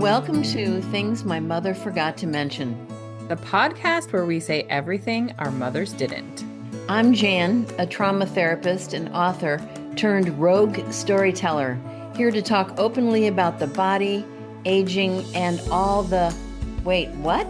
Welcome to Things My Mother Forgot to Mention. The podcast where we say everything our mothers didn't. I'm Jan, a trauma therapist and author turned rogue storyteller, here to talk openly about the body, aging, and all the, wait, what?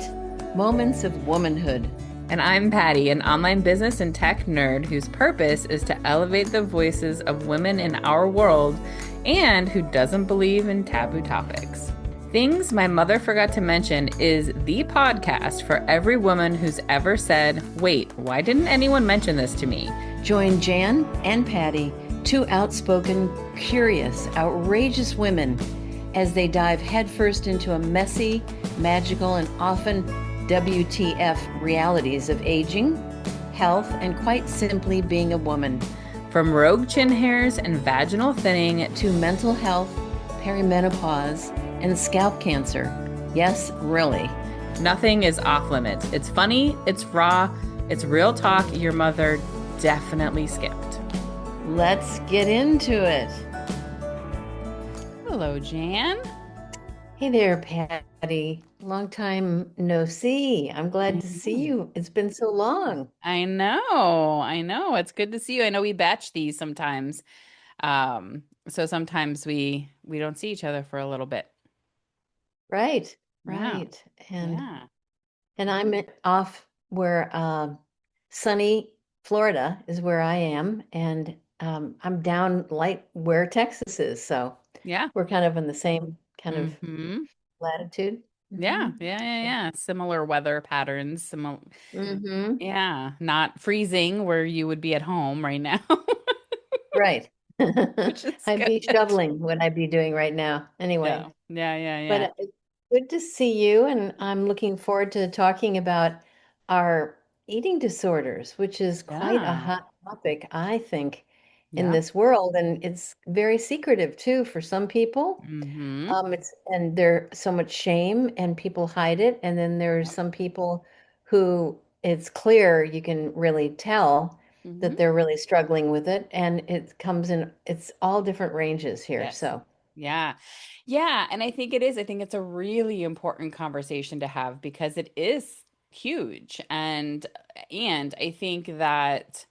Moments of womanhood. And I'm Patti, an online business and tech nerd whose purpose is to elevate the voices of women in our world and who doesn't believe in taboo topics. Things My Mother Forgot to Mention is the podcast for every woman who's ever said, wait, why didn't anyone mention this to me? Join Jan and Patti, two outspoken, curious, outrageous women, as they dive headfirst into a messy, magical, and often WTF realities of aging, health, and quite simply being a woman. From rogue chin hairs and vaginal thinning to mental health, perimenopause, and scalp cancer. Yes, really. Nothing is off limits. It's funny, it's raw, it's real talk your mother definitely skipped. Let's get into it. Hello, Jan. Hey there, Patti. Long time no see. I'm glad to see you. It's been so long. I know. It's good to see you. I know we batch these sometimes. So sometimes we don't see each other for a little bit. Right, Yeah. right. And Yeah. and I'm off where sunny Florida is where I am, and I'm down light where Texas is. So Yeah. we're kind of in the same kind of Mm-hmm. latitude. Yeah. Hmm. Yeah. Similar weather patterns. Mm-hmm. Yeah. Not freezing where you would be at home right now, Right. which is I'd be good. shoveling what I'd be doing right now. Anyway, Yeah. but Yeah. it's good to see you, and I'm looking forward to talking about our eating disorders, which is quite a Yeah. hot topic, I think, in Yeah. this world, and it's very secretive too for some people. Mm-hmm. And there's so much shame, and people hide it, and then there's Yep. some people who it's clear you can really tell Mm-hmm. that they're really struggling with it, and it comes in, it's all different ranges here. Yes. So, Yeah. Yeah. And I think it is. I think it's a really important conversation to have because it is huge. And I think that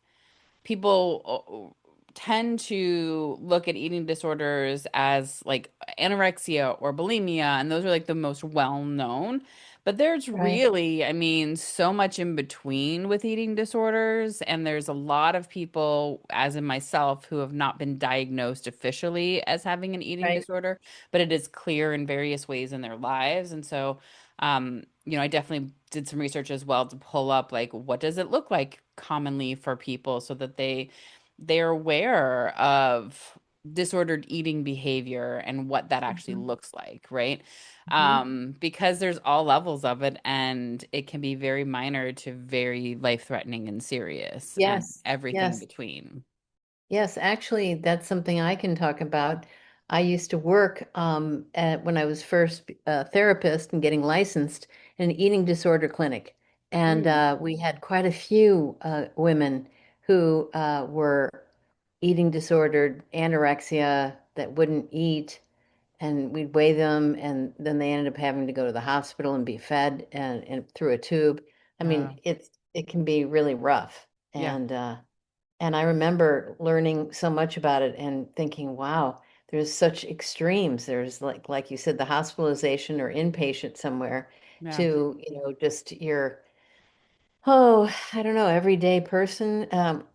people tend to look at eating disorders as like anorexia or bulimia, and those are like the most well known. But there's right, really, I mean, so much in between with eating disorders, and there's a lot of people, as in myself, who have not been diagnosed officially as having an eating right. disorder, but it is clear in various ways in their lives. And so, I definitely did some research as well to pull up like what does it look like commonly for people so that they're aware of disordered eating behavior and what that actually Mhm, looks like, right? mhm. Because there's all levels of it and it can be very minor to very life-threatening and serious and Yes, everything in yes. between. Yes, actually, that's something I can talk about. I used to work when I was first a therapist and getting licensed in an eating disorder clinic. And Mm. we had quite a few women who were eating disordered, anorexia, that wouldn't eat. And we'd weigh them, and then they ended up having to go to the hospital and be fed and through a tube. I mean, it can be really rough. Yeah. And I remember learning so much about it and thinking, wow, there's such extremes. There's like you said, the hospitalization or inpatient somewhere Yeah. to, just your, oh, I don't know, everyday person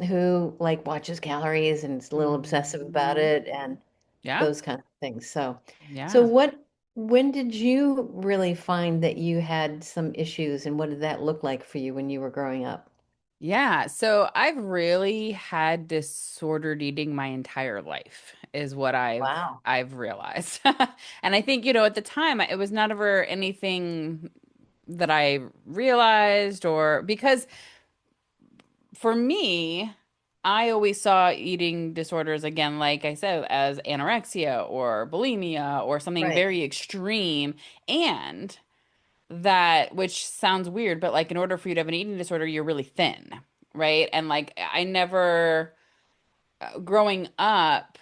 who like watches calories and is a little obsessive about Mhm. it and Yeah. those kind of things. So Yeah. when did you really find that you had some issues, and what did that look like for you when you were growing up? Yeah, so I've really had disordered eating my entire life is what Wow. I've realized. And I think, at the time it was not ever anything that I realized or because for me, I always saw eating disorders again, like I said, as anorexia or bulimia or something Right. very extreme. And that, which sounds weird, but like in order for you to have an eating disorder, you're really thin, right? And like I never, growing up,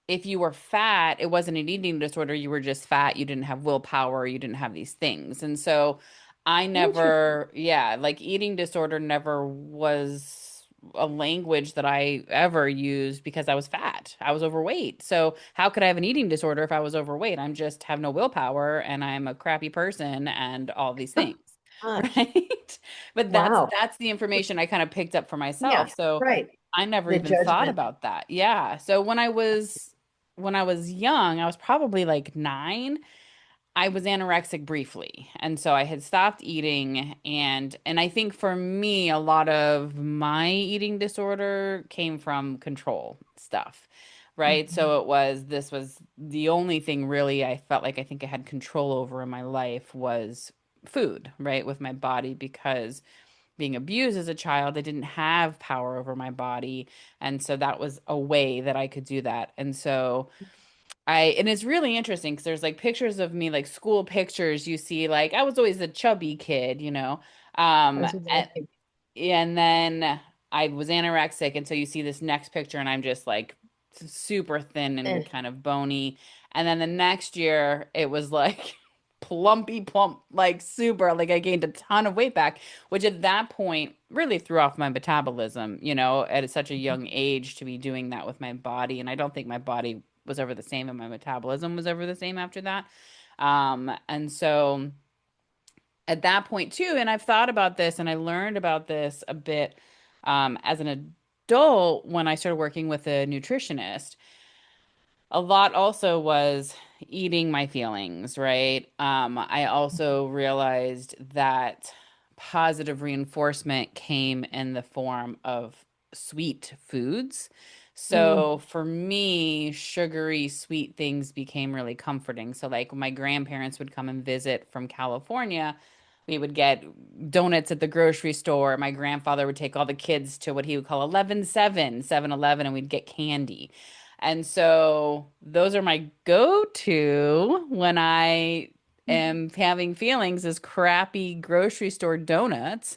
if you were fat, it wasn't an eating disorder. You were just fat. You didn't have willpower. You didn't have these things. And so I Interesting. never, yeah, like eating disorder never was a language that I ever used because I was fat. I was overweight. So how could I have an eating disorder if I was overweight? I'm just have no willpower and I'm a crappy person and all these things. Gosh. Right? But Wow. that's the information I kind of picked up for Yeah, myself. So right. I never The even thought judgment. about that. Yeah. So when I was young, I was probably like 9. I was anorexic briefly. And so I had stopped eating and I think for me a lot of my eating disorder came from control stuff. Right? Mhm. So this was the only thing really I felt like I think I had control over in my life was food, right? With my body because being abused as a child, I didn't have power over my body. And so that was a way that I could do that. And so and it's really interesting because there's like pictures of me, like school pictures. You see, like I was always a chubby kid, you know. I Um, was and, imagining. and then I was anorexic. And so you see this next picture, and I'm just like super thin and Eh, kind of bony. And then the next year, it was like plumpy plump, like super, like I gained a ton of weight back, which at that point really threw off my metabolism, you know, at such a young age to be doing that with my body. And I don't think my body was ever the same and my metabolism was ever the same after that. And so at that point too, and I've thought about this and I learned about this a bit as an adult when I started working with a nutritionist. A lot also was eating my feelings, right? I also realized that positive reinforcement came in the form of sweet foods. mm, So for me, sugary, sweet things became really comforting. So, like, when my grandparents would come and visit from California, we would get donuts at the grocery store. My grandfather would take all the kids to what he would call 11-7, 7-Eleven, and we'd get candy. And so those are my go-to when I am having feelings is crappy grocery store donuts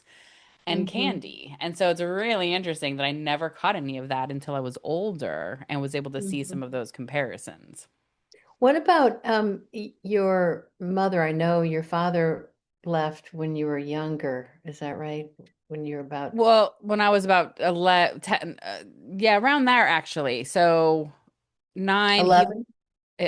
and mm-hmm, candy. And so it's really interesting that I never caught any of that until I was older and was able to see hmm. some of those comparisons. What about your mother? I know your father left when you were younger. Is that right? When you were about Well, when I was about 11, 10, yeah, around there actually. So 9, 11?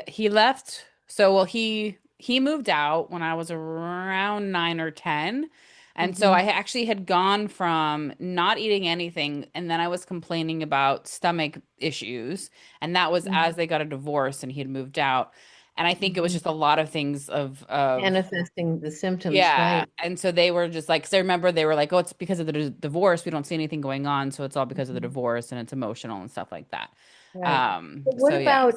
he left. So, well, he moved out when I was around 9 or 10. And so Mm-hmm, I actually had gone from not eating anything, and then I was complaining about stomach issues. And that was mm-hmm, as they got a divorce and he had moved out. And I think it was hmm. just a lot of things of Manifesting the symptoms, yeah. right? And so they were just like, because I remember they were like, oh, it's because of the divorce. We don't see anything going on. So it's all because of the Mhm. divorce and it's emotional and stuff like that. Right. But what So yeah. about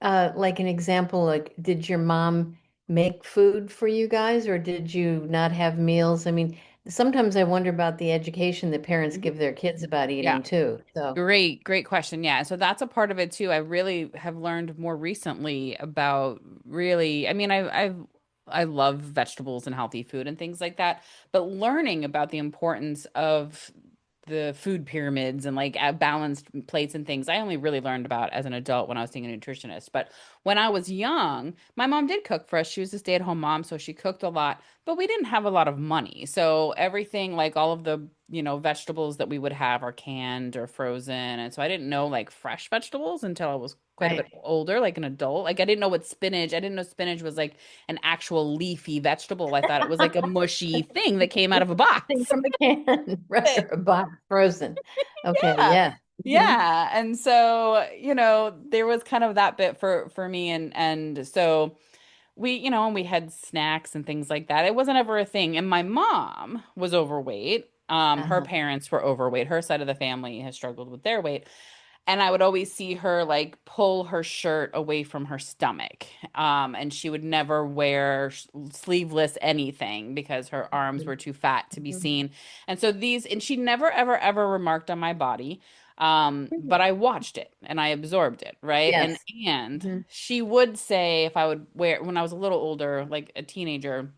like an example, like did your mom make food for you guys or did you not have meals? I mean, sometimes I wonder about the education that parents Mhm. give their kids about Yeah. eating too. So, Great question. Yeah. So that's a part of it too. I really have learned more recently about really, I mean, I love vegetables and healthy food and things like that, but learning about the importance of the food pyramids and like balanced plates and things, I only really learned about as an adult when I was seeing a nutritionist. But when I was young, my mom did cook for us. She was a stay-at-home mom, so she cooked a lot, but we didn't have a lot of money. So everything, like all of the vegetables that we would have are canned or frozen. And so I didn't know like fresh vegetables until I was quite a bit right. older, like an adult. Like I didn't know what spinach, I didn't know spinach was like an actual leafy vegetable. I thought it was like a mushy thing that came out of a Thing box. from a can, right, or a box frozen. Okay, Yeah. yeah. Hmm. Yeah. And so, there was kind of that bit for me and so we had snacks and things like that. It wasn't ever a thing. And my mom was overweight. Her Uh-huh. parents were overweight. Her side of the family has struggled with their weight. And I would always see her like pull her shirt away from her stomach. And she would never wear sleeveless anything because her arms were too fat to be Mhm. seen. And she never, ever, ever remarked on my body. Mhm. But I watched it and I absorbed it, right? And Yes. and Hmm. she would say if I would wear when I was a little older, like a teenager,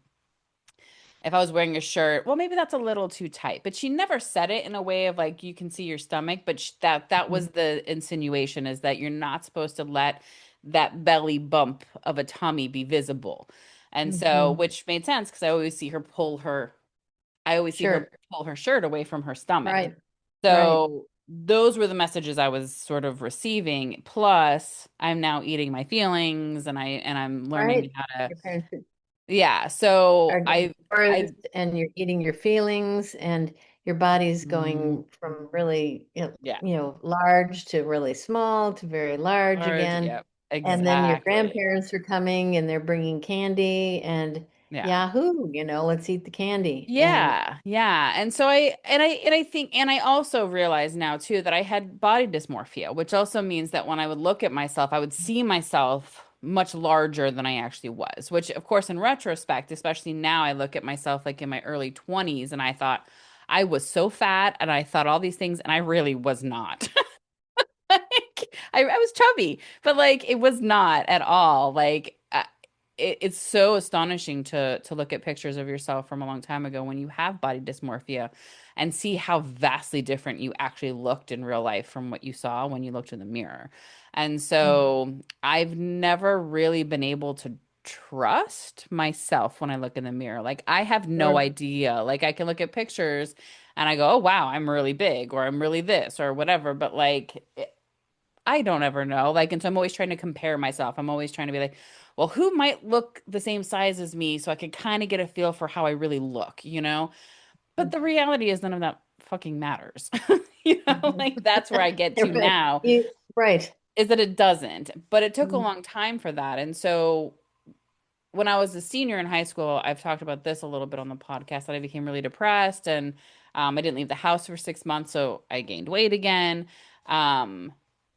if I was wearing a shirt, well, maybe that's a little too tight. But she never said it in a way of like you can see your stomach, but that Mhm. was the insinuation, is that you're not supposed to let that belly bump of a tummy be visible. And so, Mhm. which made sense because I always see her Sure. pull her shirt away from her stomach. Right. Right. So those were the messages I was sort of receiving. Plus, I'm now eating my feelings, and I'm learning Right. how to, Your parents yeah. So are getting I, tourist and you're eating your feelings and your body's mm, going from really, yeah, large to really small to very large large, again. yeah, And then your exactly. grandparents are coming and they're bringing candy and Yeah. Yahoo, let's eat the candy. And Yeah, yeah. And so I think, and I also realize now too that I had body dysmorphia, which also means that when I would look at myself, I would see myself much larger than I actually was, which of course in retrospect, especially now I look at myself like in my early 20s and I thought I was so fat and I thought all these things and I really was not. Like, I was chubby, but like it was not at all. Like it's so astonishing to look at pictures of yourself from a long time ago when you have body dysmorphia and see how vastly different you actually looked in real life from what you saw when you looked in the mirror. And so I've never really been able to trust myself when I look in the mirror. Like I have no sure. idea. Like I can look at pictures and I go, "Oh wow, I'm really big," or "I'm really this," or whatever. But like I don't ever know. Like, and so I'm always trying to compare myself. I'm always trying to be like, well, who might look the same size as me so I could kind of get a feel for how I really look, you know? But the reality is none of that fucking matters. You know, Mhm. like that's where I get to Right. now, Right. is that it doesn't. But it took a Mhm. long time for that. And so when I was a senior in high school, I've talked about this a little bit on the podcast, that I became really depressed and I didn't leave the house for 6 months, so I gained weight again. Um,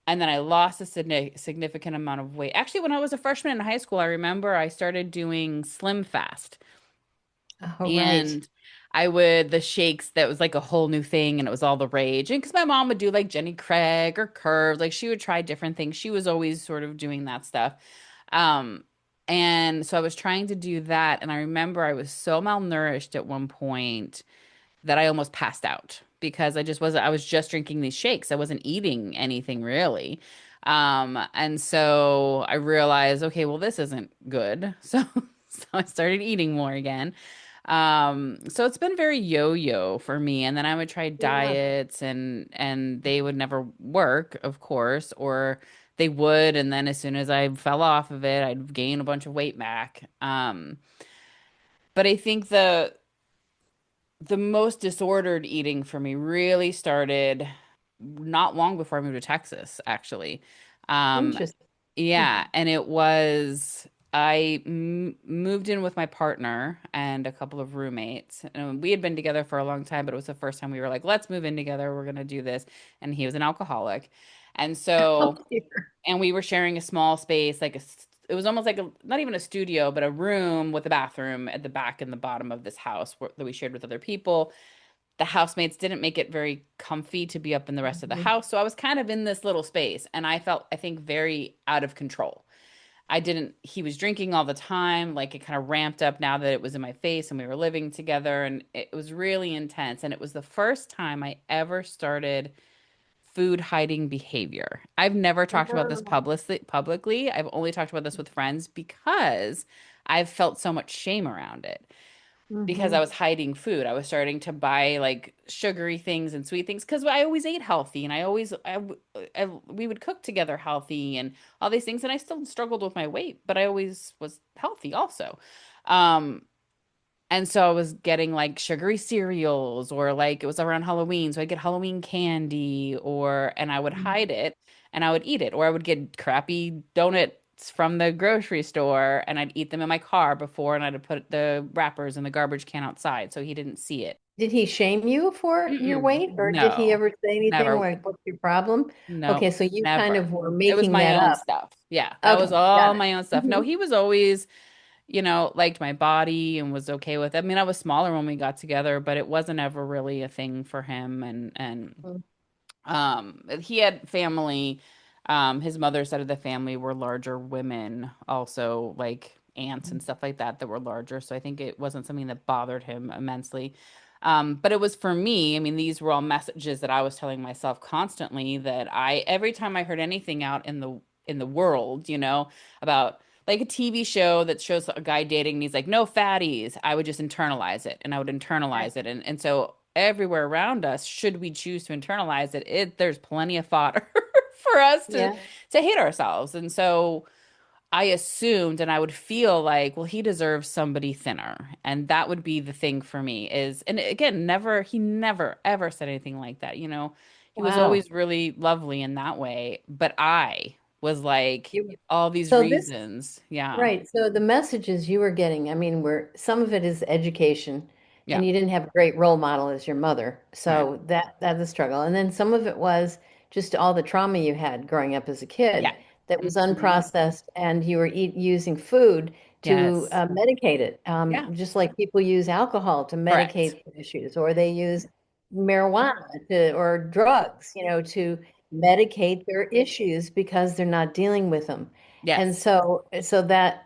and then I lost a significant amount of weight. Actually, when I was a freshman in high school, I remember I started doing Slim Fast. Oh, right. And the shakes, that was like a whole new thing and it was all the rage. And because my mom would do like Jenny Craig or Curves, like she would try different things. She was always sort of doing that stuff. Um, and so I was trying to do that. And I remember I was so malnourished at one point that I almost passed out because I was just drinking these shakes. I wasn't eating anything really. And so I realized, okay, well, this isn't good. So I started eating more again. So it's been very yo-yo for me. And then I would try Yeah. diets and they would never work, of course, or they would, and then as soon as I fell off of it, I'd gain a bunch of weight back. But I think the most disordered eating for me really started not long before I moved to Texas, actually. Um, Interesting. yeah, and it was I m moved in with my partner and a couple of roommates. And we had been together for a long time, but it was the first time we were like, let's move in together. We're gonna do this. And he was an alcoholic. And Oh, so dear. and we were sharing a small space, it was almost like not even a studio, but a room with a bathroom at the back and the bottom of this house that we shared with other people. The housemates didn't make it very comfy to be up in the rest of the Mhm. house, so I was kind of in this little space, and I felt, I think, very out of control. I didn't, he was drinking all the time, like it kind of ramped up now that it was in my face and we were living together, and it was really intense. And it was the first time I ever started food hiding behavior. I've never talked about this Oh. publicly. I've only talked about this with friends because I've felt so much shame around it because I Mhm. was hiding food. I was starting to buy like sugary things and sweet things because I always ate healthy and we would cook together healthy and all these things. And I still struggled with my weight, but I always was healthy also. Um, and so I was getting like sugary cereals, or like it was around Halloween. So I'd get Halloween candy, and I would hide it and I would eat it. Or I would get crappy donuts from the grocery store and I'd eat them in my car before, and I'd put the wrappers in the garbage can outside so he didn't see it. Did he shame you for your Mm-mm. weight, or did he No, ever say anything never. like, "What's your problem?" No, Okay, so you kind never. of were It was making my that own up. stuff. Yeah, that was Okay, got all it. my own stuff. No, Hmm. he was always, liked my body and was okay with it. I mean, I was smaller when we got together, but it wasn't ever really a thing for him. And he had family. His mother's side of the family were larger women, also like ants and stuff like that that were larger. So I think it wasn't something that bothered him immensely. But it was for me, I mean, these were all messages that I was telling myself constantly that every time I heard anything out in the world, about like a TV show that shows a guy dating and he's like, no fatties, I would just internalize it and I would Right. internalize it. And so everywhere around us, should we choose to internalize it, there's plenty of fodder for us Yeah. to hate ourselves. And so I assumed and I would feel like, well, he deserves somebody thinner. And that would be the thing for me is, and again, he never ever said anything like that. He was Wow. always really lovely in that way. But I was like, You, all these so this reasons. Yeah. Right. So the messages you were getting, I mean, were some of it is education, Yeah. and you didn't have a great role model as your mother. Right. So that's a struggle. And then some of it was just all the trauma you had growing up as a Yeah. kid that was Hmm. unprocessed, and you were using food to Yes. medicate it, Yeah. just like people use alcohol to Correct. medicate issues, or they use marijuana or drugs, to medicate their issues because they're not dealing with them. And Yes.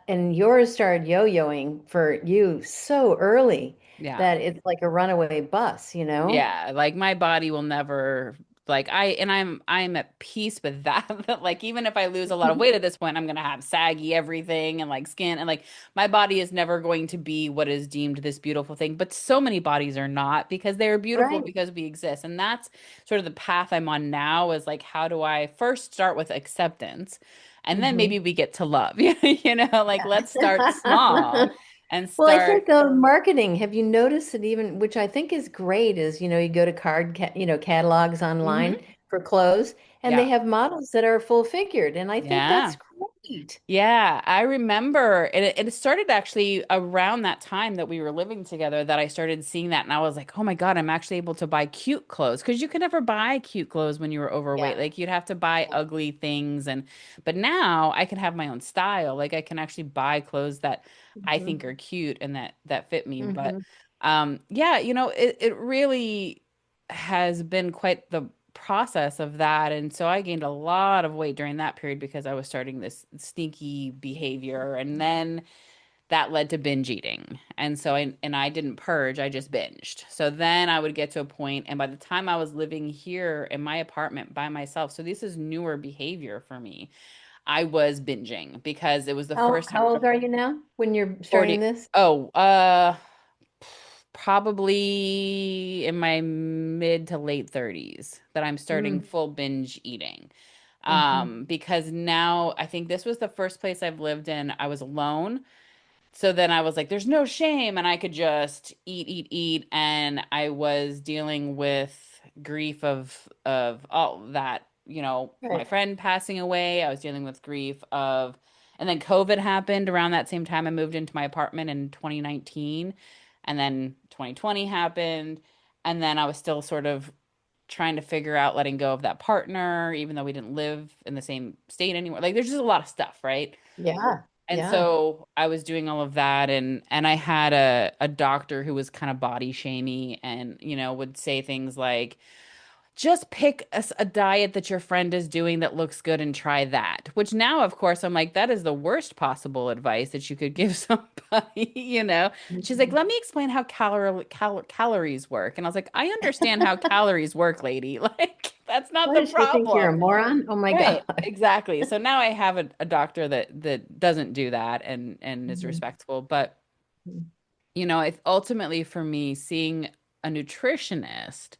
and yours started yo-yoing for you so early Yeah. that it's like a runaway bus, you know? Yeah, like my body will never like I'm at peace with that. That like even if I lose a lot of weight at this point, I'm gonna have saggy everything and like skin and like my body is never going to be what is deemed this beautiful thing. But so many bodies are not because they're beautiful Right. because we exist. And that's sort of the path I'm on now is like how do I first start with acceptance and then Hmm. maybe we get to love. Like let's start small Yeah. and Well, I start think marketing, have you noticed that even, which I think is great, is, you go to catalogs hmm online for clothes, and they Yeah. have models that are full figured, and I think Yeah. that's great. Yeah, I remember it started actually around that time that we were living together that I started seeing that and I was like, "Oh my God, I'm actually able to buy cute clothes." Because you could never buy cute clothes when you were overweight. Yeah. Like you'd have to buy Yeah. ugly things but now I can have my own style. Like I can actually buy clothes that I think Hmm. are cute and that fit me. But Hmm. yeah, it really has been quite the process of that. And so I gained a lot of weight during that period because I was starting this sneaky behavior. And then that led to binge eating. And so I didn't purge, I just binged. So then I would get to a point, and by the time I was living here in my apartment by myself, so this is newer behavior for me. I was binging because it was the How first time how old are you now when you're starting 40. this? Oh, probably in my mid to late 30s that I'm starting Mm. full binge eating. Hmm. Because now I think this was the first place I've lived in. I was alone. So then I was like, there's no shame. And I could just eat, eat, eat. And I was dealing with grief of all that, my Right. friend passing away. I was dealing with grief of, and then COVID happened around that same time. I moved into my apartment in 2019. And then 2020 happened. And then I was still sort of trying to figure out letting go of that partner, even though we didn't live in the same state anymore. Like there's just a lot of stuff, right? Yeah. And Yeah. so I was doing all of that and I had a doctor who was kind of body shamey and would say things like just pick a diet that your friend is doing that looks good and try that. Which now of course I'm like that is the worst possible advice that you could give somebody. She's like, Mhm. "Let me explain how calories work." And I was like, "I understand how calories work, lady." Like that's not What the does she think you're a problem. moron? Oh my God. Right, exactly. So now I have a doctor that doesn't do that and is Hmm. respectful. But it ultimately for me, seeing a nutritionist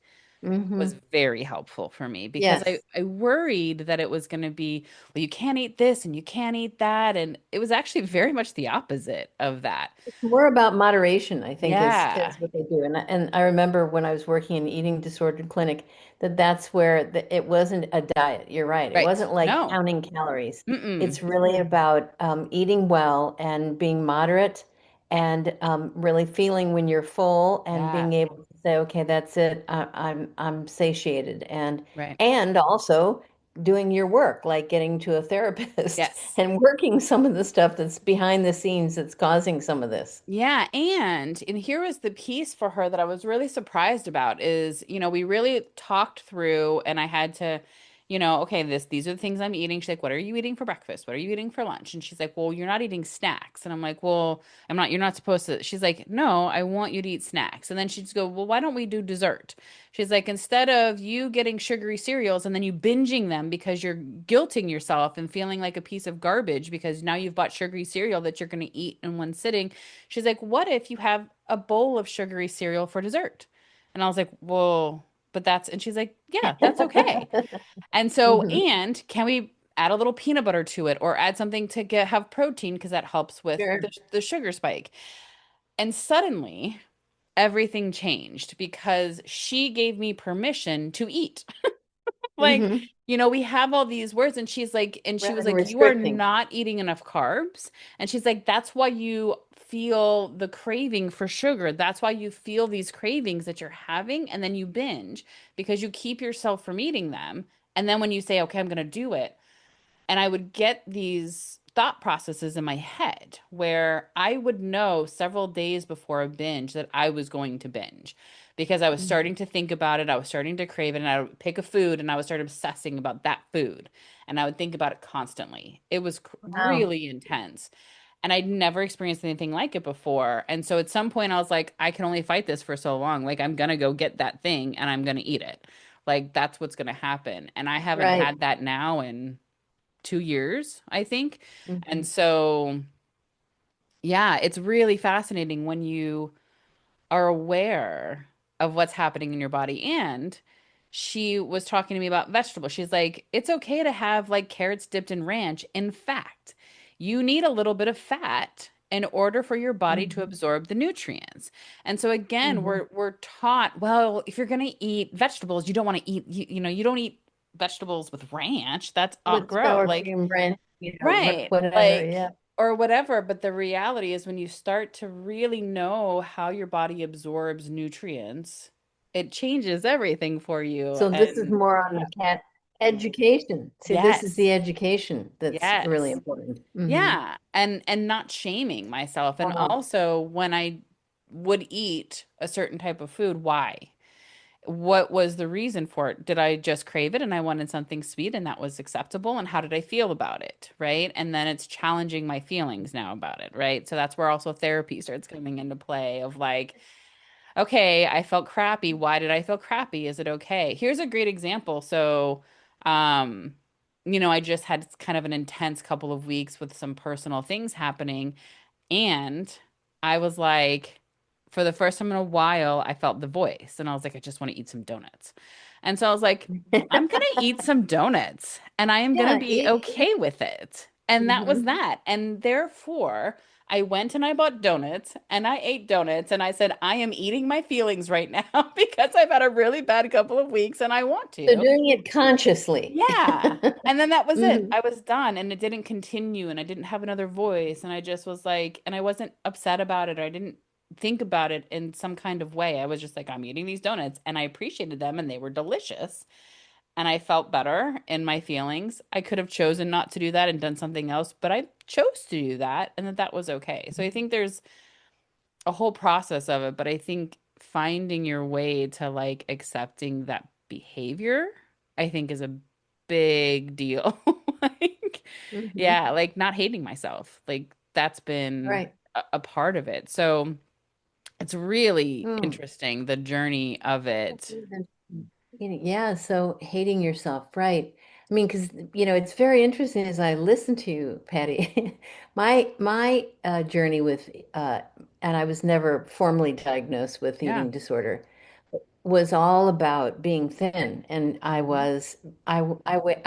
was Hmm. very helpful for me because I, Yes. I worried that it was going to be, well, you can't eat this and you can't eat that. And it was actually very much the opposite of that. More about moderation, I think, Yeah. is what they do. And I remember when I was working in eating disordered clinic that's where it wasn't a diet. You're right. It Right. wasn't like No. counting calories. Mm-mm. It's really about eating well and being moderate and really feeling when you're full and Yeah. being able to say, okay, that's it. I'm satiated Right. and also doing your work, like getting to a therapist Yes. and working some of the stuff that's behind the scenes that's causing some of this. Yeah, and here was the piece for her that I was really surprised about is, we really talked through and I had to, okay, these are the things I'm eating. She's like, what are you eating for breakfast? What are you eating for lunch? And she's like, well, you're not eating snacks. And I'm like, well, you're not supposed to. She's like, no, I want you to eat snacks. And then she'd go, well, why don't we do dessert? She's like, instead of you getting sugary cereals and then you binging them because you're guilting yourself and feeling like a piece of garbage because now you've bought sugary cereal that you're going to eat in one sitting. She's like, what if you have a bowl of sugary cereal for dessert? And I was like, well, and she's like, yeah, that's okay. And so, Hmm. and can we add a little peanut butter to it or add something to have protein because that helps with Sure. the sugar spike. And suddenly everything changed because she gave me permission to eat. Like, Hmm. we have all these words and she Rather was than like, you are restricting. not eating enough carbs. And she's like, that's why you feel the craving for sugar. That's why you feel these cravings that you're having and then you binge because you keep yourself from eating them. And then when you say, okay, I'm going to do it, and I would get these thought processes in my head where I would know several days before a binge that I was going to binge because I was starting Mhm. to think about it. I was starting to crave it, and I would pick a food and I would start obsessing about that food. And I would think about it constantly. It was Wow. really intense. And I'd never experienced anything like it before. And so at some point, I was like, I can only fight this for so long. Like, I'm going to go get that thing and I'm going to eat it. Like, that's what's going to happen. And I haven't Right. had that now in 2 years, I think. And Hmm. so, yeah, it's really fascinating when you are aware of what's happening in your body. And she was talking to me about vegetables. She's like, it's okay to have like carrots dipped in ranch. In fact, you need a little bit of fat in order for your body to Hmm. absorb the nutrients. And so again, Hmm. we're taught, well, if you're going to eat vegetables, you don't want to eat you don't eat vegetables with ranch. That's With gross. sour Like, cream ranch, right. whatever. Like, Yeah. or whatever. But the reality is, when you start to really know how your body absorbs nutrients, it changes everything for you. So this is And more on the cat education. See, this is the yes, education that's really yes. important. Hmm. Yeah. And not shaming myself. And Oh, also, when I would eat a certain type of food, why? What was the reason for it? Did I just crave it and I wanted something sweet and that was acceptable? And how did I feel about it? Right. And then it's challenging my feelings now about it. Right. So that's where also therapy starts coming into play of like, okay, I felt crappy. Why did I feel crappy? Is it okay? Here's a great example. So, um, I just had kind of an intense couple of weeks with some personal things happening. And I was like, for the first time in a while, I felt the voice and I was like, I just want to eat some donuts. And so I was like, I'm going to eat some donuts and I am going to yeah. be okay with it. And that was Hmm. that. And therefore, I went and I bought donuts and I ate donuts and I said, I am eating my feelings right now because I've had a really bad couple of weeks and I want So to. doing it consciously. Yeah. And then that was it. Hmm. I was done and it didn't continue and I didn't have another voice and I just was like, and I wasn't upset about it or I didn't think about it in some kind of way. I was just like, I'm eating these donuts and I appreciated them and they were delicious and I felt better in my feelings. I could have chosen not to do that and done something else, but I chose to do that and that was okay. So I think there's a whole process of it, but I think finding your way to like accepting that behavior, I think is a big deal. Like, Hmm. yeah, like not hating myself. Like that's been Right. a part of it. So it's really Oh. interesting, the journey of That's it. even- Yeah, so hating yourself, right? I mean, because it's very interesting as I listen to you, Patty. My journey with and I was never formally diagnosed with Yeah. eating disorder, was all about being thin, and Mhm. I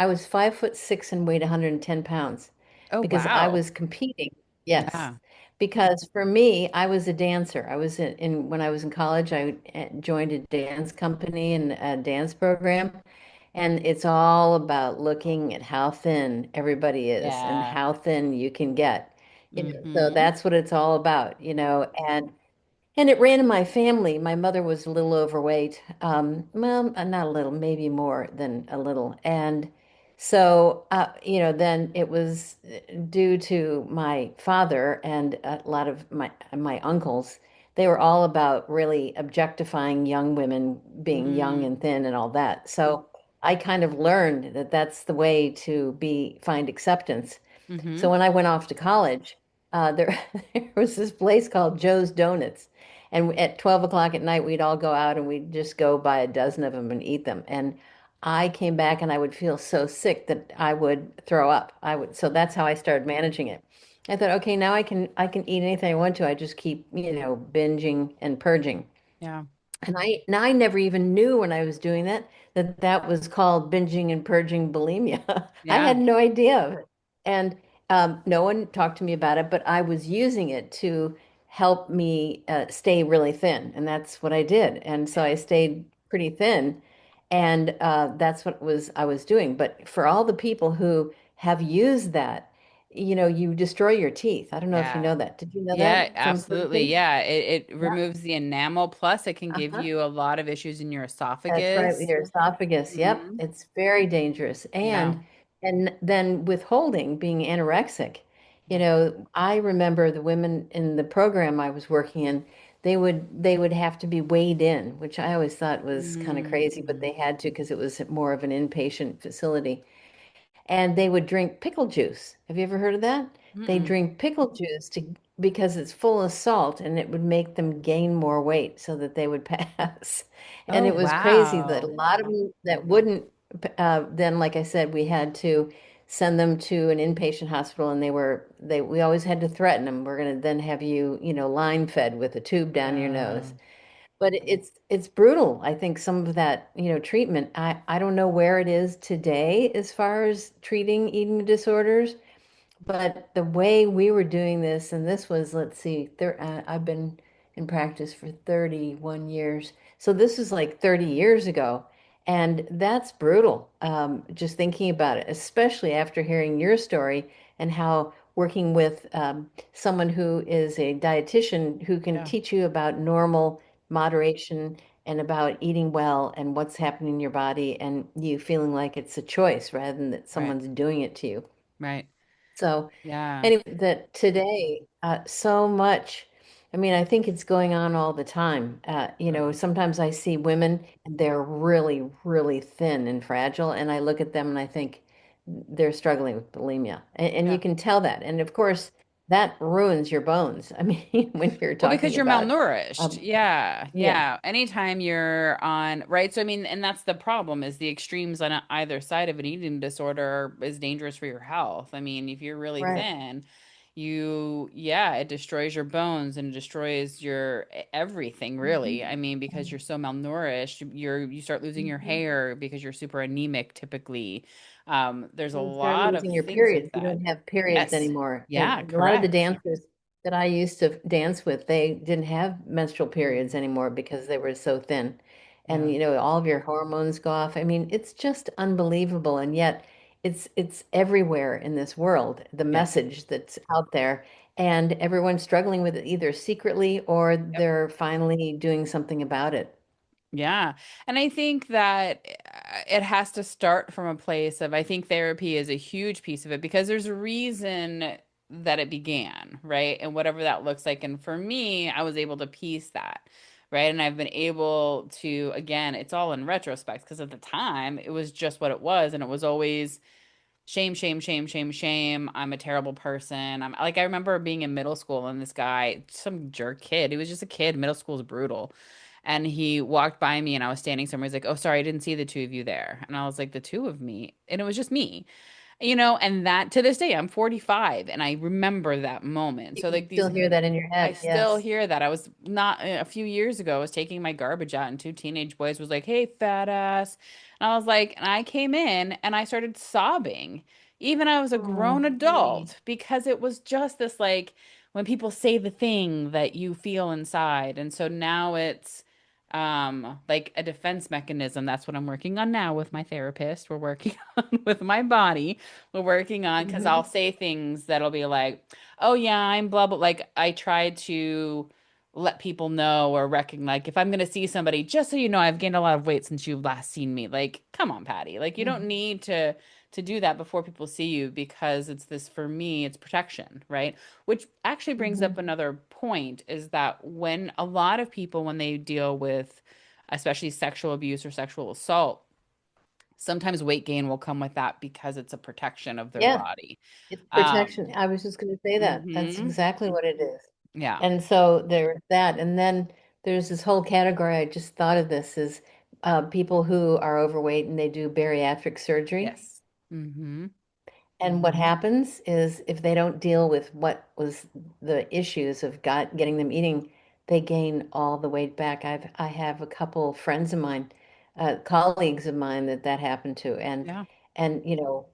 was 5'6" and weighed 110 pounds Oh, because I wow. was competing. Yes, Yeah. because for me, I was a dancer. I was when I was in college, I joined a dance company and a dance program, and it's all about looking at how thin everybody is and Yeah. how thin you can get. So Hmm. that's what it's all about, and it ran in my family. My mother was a little overweight. Well, not a little, maybe more than a little. And so, then it was due to my father and a lot of my uncles. They were all about really objectifying young women, being young Hmm. and thin and all that. So. I kind of learned that that's the way to be find acceptance. Mm-hmm. So when I went off to college, there, there was this place called Joe's Donuts. And at 12 o'clock at night, we'd all go out and we'd just go buy a dozen of them and eat them. And I came back and I would feel so sick that I would throw up. So that's how I started managing it. I thought, okay, now I can eat anything I want to. I just keep, binging and purging. Yeah. And I never even knew when I was doing that that that was called binging and purging bulimia. I Yeah. had no idea of it. And no one talked to me about it, but I was using it to help me stay really thin. And that's what I did. And so I stayed pretty thin. And that's what I was doing. But for all the people who have used that, you destroy your teeth. I don't know if you Yeah. know that. Did you know Yeah, that from absolutely. purging? Yeah. It Yeah. removes the enamel. Plus, it can give Uh-huh. you a lot of issues in your That's right, with esophagus. your esophagus. Yep, Hmm. it's very dangerous. Yeah. And then withholding, being anorexic. Yeah. I remember the women in the program I was working in, they would have to be weighed in, which I always thought was kind of crazy, but Mm-hmm. they had to because it was more of an inpatient facility, and they would drink pickle juice. Have you ever heard of that? They Mm-mm. drink pickle juice because it's full of salt and it would make them gain more weight so that they would pass. And Oh, it was crazy that a wow. lot of them that wouldn't, then, like I said, we had to send them to an inpatient hospital and we always had to threaten them. We're going to then have you, line fed with a tube down your nose. Uh, But it's brutal. I think some of that, treatment, I don't know where it is today as far as treating eating disorders, but the way we were doing this, and this was, let's see, I've been in practice for 31 years. So this was like 30 years ago. And that's brutal, just thinking about it, especially after hearing your story and how working with someone who is a dietitian who can yeah. teach you about normal moderation and about eating well and what's happening in your body and you feeling like it's a choice rather than that Right. someone's doing it to you. Right. So Yeah. anyway, that today, so much, I mean, I think it's going on all the time. Sometimes I see women and they're really, really thin and fragile, and I look at them and I think they're struggling with bulimia. And you Yeah. can tell that. And of course, that ruins your bones. I mean, when you're Well, because talking you're about, malnourished. Yeah. yeah, Yeah. Anytime you're on, right? So, I mean, and that's the problem is the extremes on either side of an eating disorder is dangerous for your health. I mean, if you're really right. thin, yeah, it destroys your bones and destroys your everything, really. Mhm. I mean, because you're so malnourished, you start losing your Mhm. hair because you're super anemic typically. There's a You start lot of losing your things with periods. You that. don't have periods Yes. anymore. Yeah, And a lot of the correct. dancers that I used to dance with, they didn't have menstrual periods anymore because they were so thin. And Yeah. all of your hormones go off. I mean, it's just unbelievable. And yet it's everywhere in this world, the Yeah. message that's out there. And everyone's struggling with it either secretly or Yep. they're finally doing something about it. Yeah. And I think that it has to start from a place of, I think therapy is a huge piece of it because there's a reason that it began, right? And whatever that looks like. And for me, I was able to piece that, right? And I've been able to, again, it's all in retrospect because at the time it was just what it was. And it was always shame, shame, shame, shame, shame. I'm a terrible person. I'm like, I remember being in middle school and this guy, some jerk kid, he was just a kid. Middle school is brutal. And he walked by me and I was standing somewhere. He's like, "Oh, sorry, I didn't see the two of you there." And I was like, "The two of me?" And it was just me, and that to this day, I'm 45 and I remember that moment. You So, can like, still these, hear that in your I head. still Yes. hear that. I was not a few years ago, I was taking my garbage out and two teenage boys was like, "Hey, fat ass." And I was like, and I came in and I started sobbing. Even I was a Oh, grown honey. adult because it was just this like when people say the thing that you feel inside. And so now it's like a defense mechanism. That's what I'm working on now with my therapist. We're working on with my body. We're working on because I'll Mhm. say things that'll be like, oh yeah, I'm blah blah. Like I try to let people know or recognize like if I'm gonna see somebody, just so you know, I've gained a lot of weight since you've last seen me. Like, come on, Patty. Like you don't Mhm. need to do that before people see you because it's this for me, it's protection, right? Which actually brings up Mhm. another point is that when a lot of people when they deal with especially sexual abuse or sexual assault, Sometimes weight gain will come with that because it's a protection of their Yeah, body. it's Um, protection. I was just going to say that. That's hmm exactly what it is. Yeah. And so there's that. And then there's this whole category. I just thought of this is people who are overweight and they do bariatric surgery. Yes. hmm And what happens is if they don't deal with what was the issues of getting them eating, they gain all the weight back. I have a couple friends of mine, colleagues of mine that happened to, Yeah. and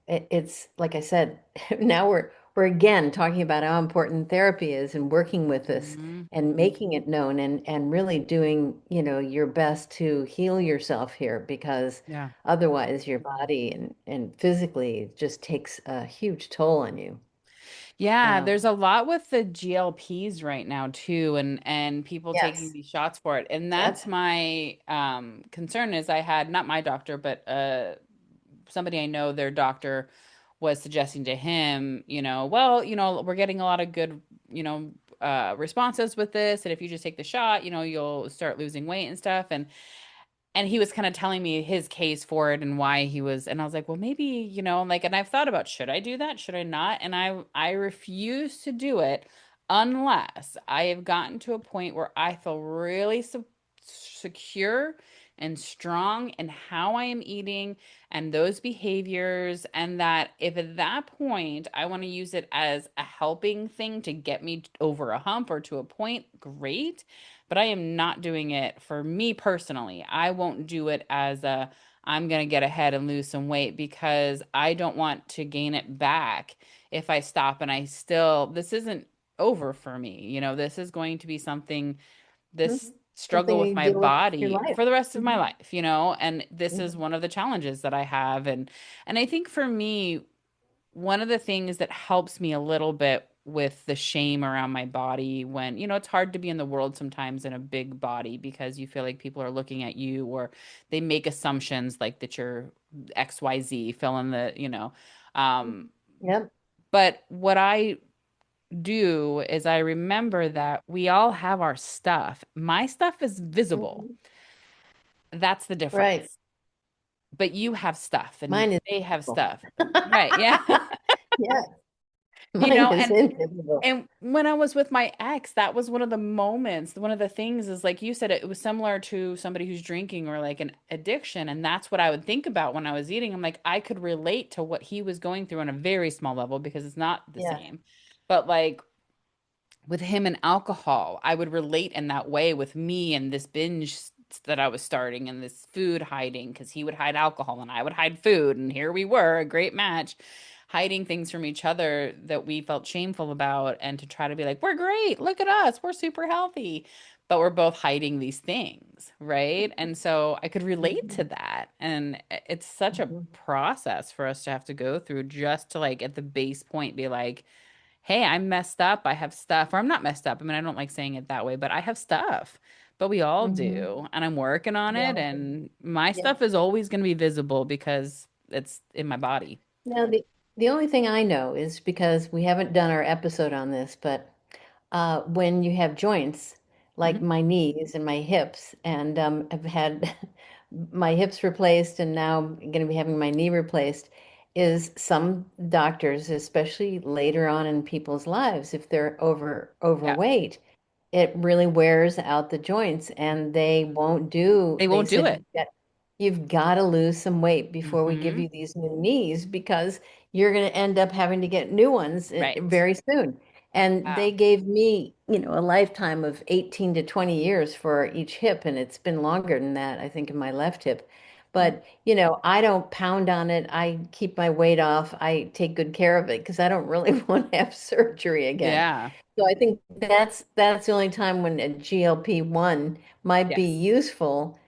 it's like I said, now we're again talking about how important therapy is and working with this hmm and making it known and really doing your best to heal yourself here because Yeah. otherwise, your body and physically just takes a huge toll on you. Yeah, So, there's a lot with the GLPs right now too, and people taking yes. these shots for it. And that's Yep. my concern is I had not my doctor, but somebody I know, their doctor was suggesting to him, well, we're getting a lot of good, responses with this, and if you just take the shot, you'll start losing weight and stuff. And he was kind of telling me his case for it and why he was, and I was like, well, maybe, like, and I've thought about, should I do that, should I not? And I refuse to do it unless I have gotten to a point where I feel really secure and strong in how I am eating and those behaviors, and that if at that point I want to use it as a helping thing to get me over a hump or to a point, great. But I am not doing it for me personally. I won't do it as a I'm going to get ahead and lose some weight because I don't want to gain it back if I stop and this isn't over for me. This is going to be something, this Mhm. struggle Something with you my deal with your body life. for the rest of my Mhm. life, and this is Mhm. one of the challenges that I have. And I think for me, one of the things that helps me a little bit with the shame around my body when, it's hard to be in the world sometimes in a big body because you feel like people are looking at you or they make assumptions like that you're XYZ, fill in the, um, Yep. but what I do is I remember that we all have our stuff. My stuff is visible. Mhm. That's the Right. difference. But you have stuff and Mine is they have invisible. stuff. Right. Yeah. Yes, You mine know, is and invisible. And when I was with my ex, that was one of the moments, one of the things is like you said, it was similar to somebody who's drinking or like an addiction. And that's what I would think about when I was eating. I'm like, I could relate to what he was going through on a very small level because it's not the Yeah. same. But like with him and alcohol, I would relate in that way with me and this that I was starting and this food hiding because he would hide alcohol and I would hide food. And here we were, a great match, hiding things from each other that we felt shameful about and to try to be like, we're great, look at us, we're super healthy. But we're both hiding these things, right? And so I could relate to Mhm. that. And it's such a Mhm. process for us to have to go through just to like at the base point be like, hey, I'm messed up. I have stuff, or I'm not messed up. I mean, I don't like saying it that way, but I have stuff. But we all Mhm. do. And I'm working on We it. all do. And my Yep. stuff is always going to be visible because it's in my body. Now, the only thing I know is because we haven't done our episode on this, but when you have joints like hmm my knees and my hips, and I've had my hips replaced, and now I'm going to be having my knee replaced, is some doctors, especially later on in people's lives, if they're Yeah. overweight, it really wears out the joints, and they won't do. They They won't do said it. you've got to lose some weight before we give hmm you these new knees because you're going to end up having to get new ones Right. very soon. And Yeah. they gave me, a lifetime of 18 to 20 years for each hip, and it's been longer than that, I think, in my left hip. But, I don't pound on it. I keep my weight off. I take good care of it because I don't really want to have surgery again. Yeah. So I think that's the only time when a GLP-1 might be Yes. useful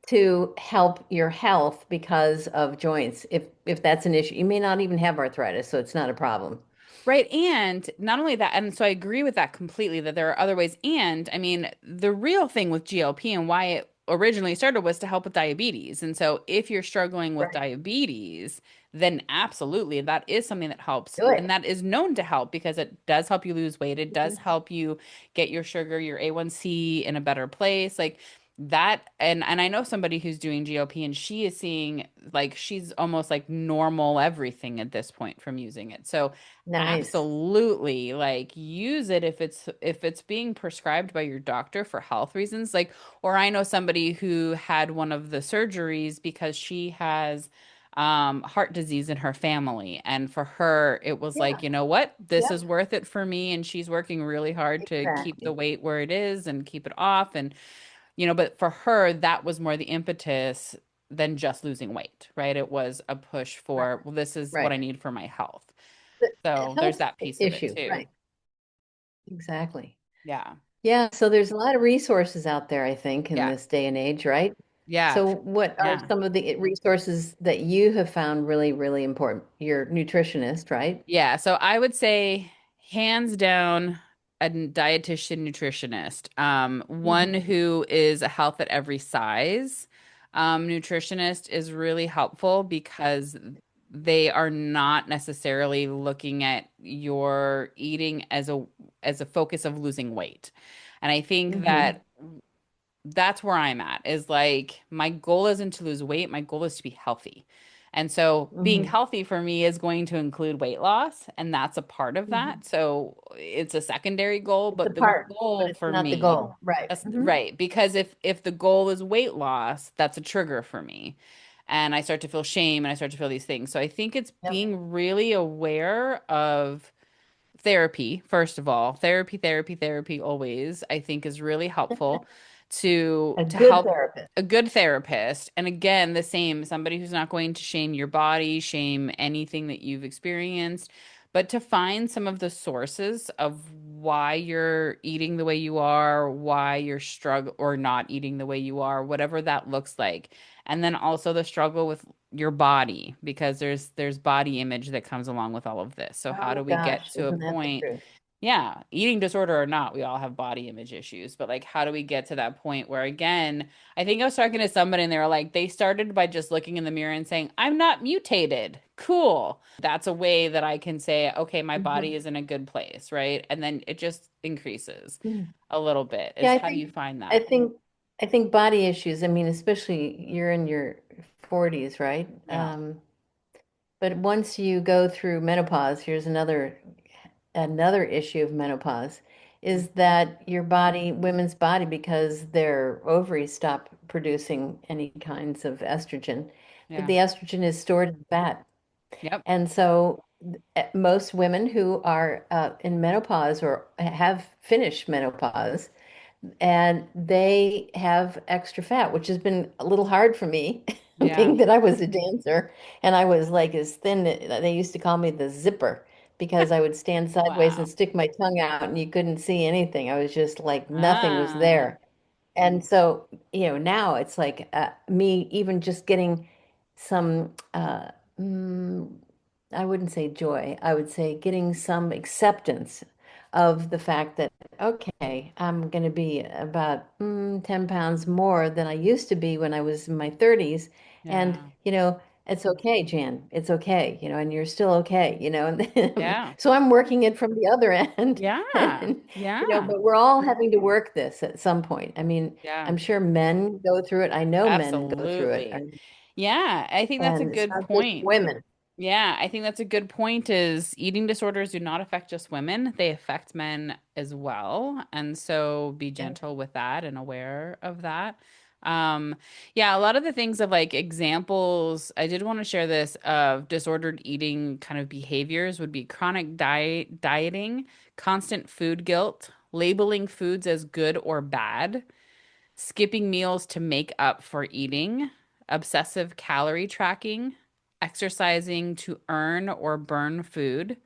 to help your health because of joints. If that's an issue, you may not even have arthritis, so it's not a problem. Right. And not only that, and so I agree with that completely that there are other ways. And I mean, the real thing with GLP and why it originally started was to help with diabetes. And so if you're struggling with Right. diabetes, then absolutely that is something that helps. Do And it. that is known to help because it does help you lose weight. It does Mhm. help you get your sugar, your A1C in a better place. Like that and I know somebody who's doing GLP and she is seeing like she's almost like normal everything at this point from using it. So Nice. absolutely like use it if it's being prescribed by your doctor for health reasons. Like or I know somebody who had one of the surgeries because she has heart disease in her family and for her it was like, Yeah. you know what? This is Yep. worth it for me and she's working really hard to keep the Exactly. weight where it is and keep it off and but for her, that was more the impetus than just losing weight, right? It was a push Right. for, well, this is what Right. I need for my health. The So there's health that piece of it issue. too. Right. Exactly. Yeah. Yeah. So there's a lot of resources out there, I think, in Yeah. this day and age, right? Yeah. So what are Yeah. some of the resources that you have found really, really important? You're a nutritionist, right? Yeah. So I would say hands down a dietitian nutritionist. One Hmm. who is a health at every size. Nutritionist is really helpful because they are not necessarily looking at your eating as a focus of losing weight. And I think Hmm. that that's where I'm at is like my goal isn't to lose weight, my goal is to be healthy. And so being Hmm. healthy for me is going to include weight loss, and that's a part of Hmm. that. So it's a secondary goal, It's a but the part, but goal it's for not the me, goal. Right. that's Hmm. right, because if the goal is weight loss, that's a trigger for me. And I start to feel shame and I start to feel these things. So I think it's Yep. being really aware of therapy, first of all. Therapy always, I think is really helpful A to good help therapist. a good therapist. And again, the same, somebody who's not going to shame your body, shame anything that you've experienced, but to find some of the sources of why you're eating the way you are, why you're struggle or not eating the way you are, whatever that looks like. And then also the struggle with your body because there's body image that comes along with all of this. So how do Oh we get gosh, to a isn't that the point, truth? yeah, eating disorder or not, we all have body image issues, but like how do we get to that point where again, I think I was talking to somebody and they were like they started by just looking in the mirror and saying, "I'm not mutated." Cool. That's a way that I can say, "Okay, my body Hmm. is in a good place," right? And then it just increases Hmm. a little bit. Yeah, Is how do you find I that? think, I think body issues. I mean, especially you're in your 40s, right? Yeah. But once you go through menopause, here's another issue of menopause is Mhm. that your body, women's body, because their ovaries stop producing any kinds of estrogen, that Yeah. the estrogen is stored in fat. Yep. And so most women who are in menopause or have finished menopause, and they have extra fat, which has been a little hard for me, Yeah. being that I was a dancer and I was like as thin. They used to call me the zipper because I would stand sideways and Wow. stick my tongue out and you couldn't see anything. I was just like nothing was Ah. there. And so, now it's like me even just getting some, mm, I wouldn't say joy, I would say getting some acceptance of the fact that, okay, I'm going to be about 10 pounds more than I used to be when I was in my 30s. And, Yeah. it's okay, Jan. It's okay, and you're still okay, and then, Yeah. so I'm working it from the other end. Yeah. And, Yeah. but we're all having to work this at some point. I mean, Yeah. I'm sure men go through it. I know men go through it. Absolutely. Yeah, I think that's a And it's good not just point. women. Yeah, I think that's a good point is eating disorders do not affect just women. They affect men as well. And so be Yeah. gentle with that and aware of that. Um, yeah, a lot of the things of like examples, I did want to share this of disordered eating kind of behaviors would be chronic dieting, constant food guilt, labeling foods as good or bad, skipping meals to make up for eating, obsessive calorie tracking, exercising to earn or burn food,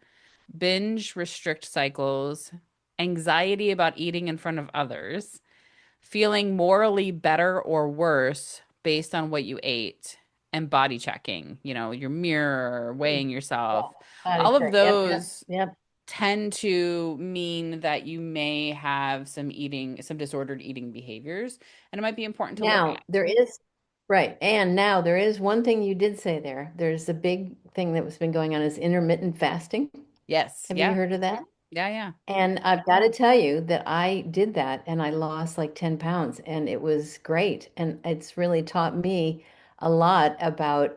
binge restrict cycles, anxiety about eating in front of others, feeling morally better or worse based on what you ate, and body checking, your mirror, weighing Yeah. yourself. Body All of check. Yep. Yep. those Yep. tend to mean that you may have some disordered eating behaviors, and it might be important to look Now, at. there is, right. And now there is one thing you did say there. There's a big thing that was been going on is intermittent fasting. Yes, Have you yeah. heard of that? Yeah, yeah. And I've got to tell you that I did that and I lost like 10 pounds and it was great. And it's really taught me a lot about,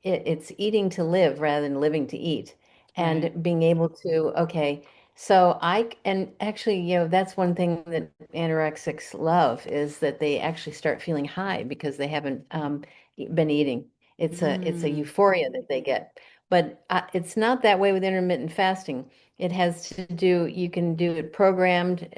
it's eating to live rather than living to eat Right. and being able to, okay, so and actually, that's one thing that anorexics love is that they actually start feeling high because they haven't been eating. It's a Mm, euphoria that they get. But it's not that way with intermittent fasting. It has to do, you can do it programmed,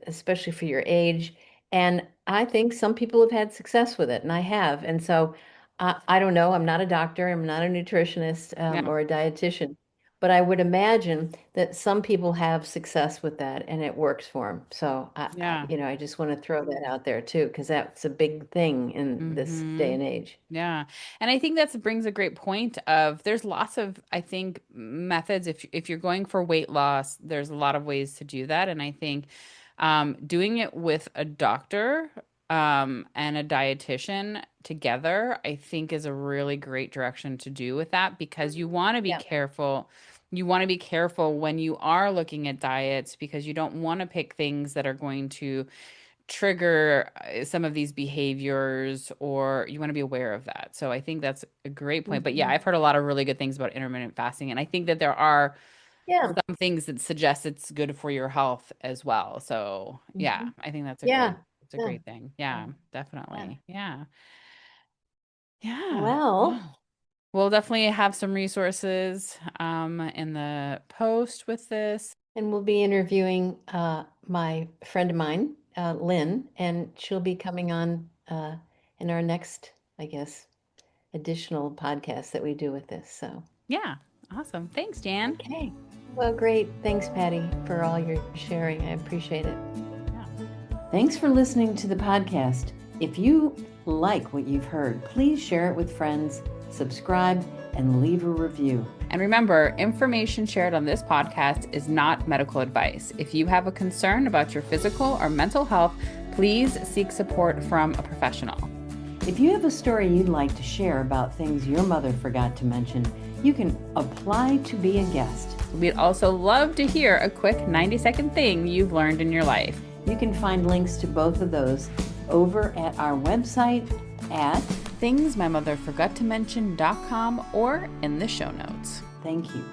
especially for your age. And I think some people have had success with it, and I have. And so I don't know, I'm not a doctor, I'm not a nutritionist yeah, or a dietitian, but I would imagine that some people have success with that and it works for them. So yeah. I just want to throw that out there too, because that's a big thing in this day Mm-hmm. and age. Yeah. And I think that brings a great point of there's lots of, I think, methods. If you're going for weight loss, there's a lot of ways to do that. And I think doing it with a doctor and a dietitian together, I think is a really great direction to do with that because you want to be Yeah. careful. You want to be careful when you are looking at diets because you don't want to pick things that are going to trigger some of these behaviors, or you want to be aware of that. So I think that's a great point. But yeah, Mhm. I've heard a lot of really good things about intermittent fasting, and I think that there are Yeah. some things that suggest it's good for your health as well. So yeah, Mhm. I think that's a Yeah. great it's a Yeah. great thing. Yeah, Yeah. definitely. Yeah. Yeah. Well, Well, we'll definitely have some resources in the post with this. and we'll be interviewing my friend of mine, Lynn, and she'll be coming on in our next, I guess, additional podcast that we do with this. So, Yeah. Awesome. Thanks, Jan. okay. Well, great. Thanks, Patty, for all your sharing. I appreciate it. Yeah. Thanks for listening to the podcast. If you like what you've heard, please share it with friends, subscribe, and leave a review. And remember, information shared on this podcast is not medical advice. If you have a concern about your physical or mental health, please seek support from a professional. If you have a story you'd like to share about things your mother forgot to mention, you can apply to be a guest. We'd also love to hear a quick 90-second thing you've learned in your life. You can find links to both of those over at our website at thingsmymotherforgottomention.com or in the show notes. Thank you.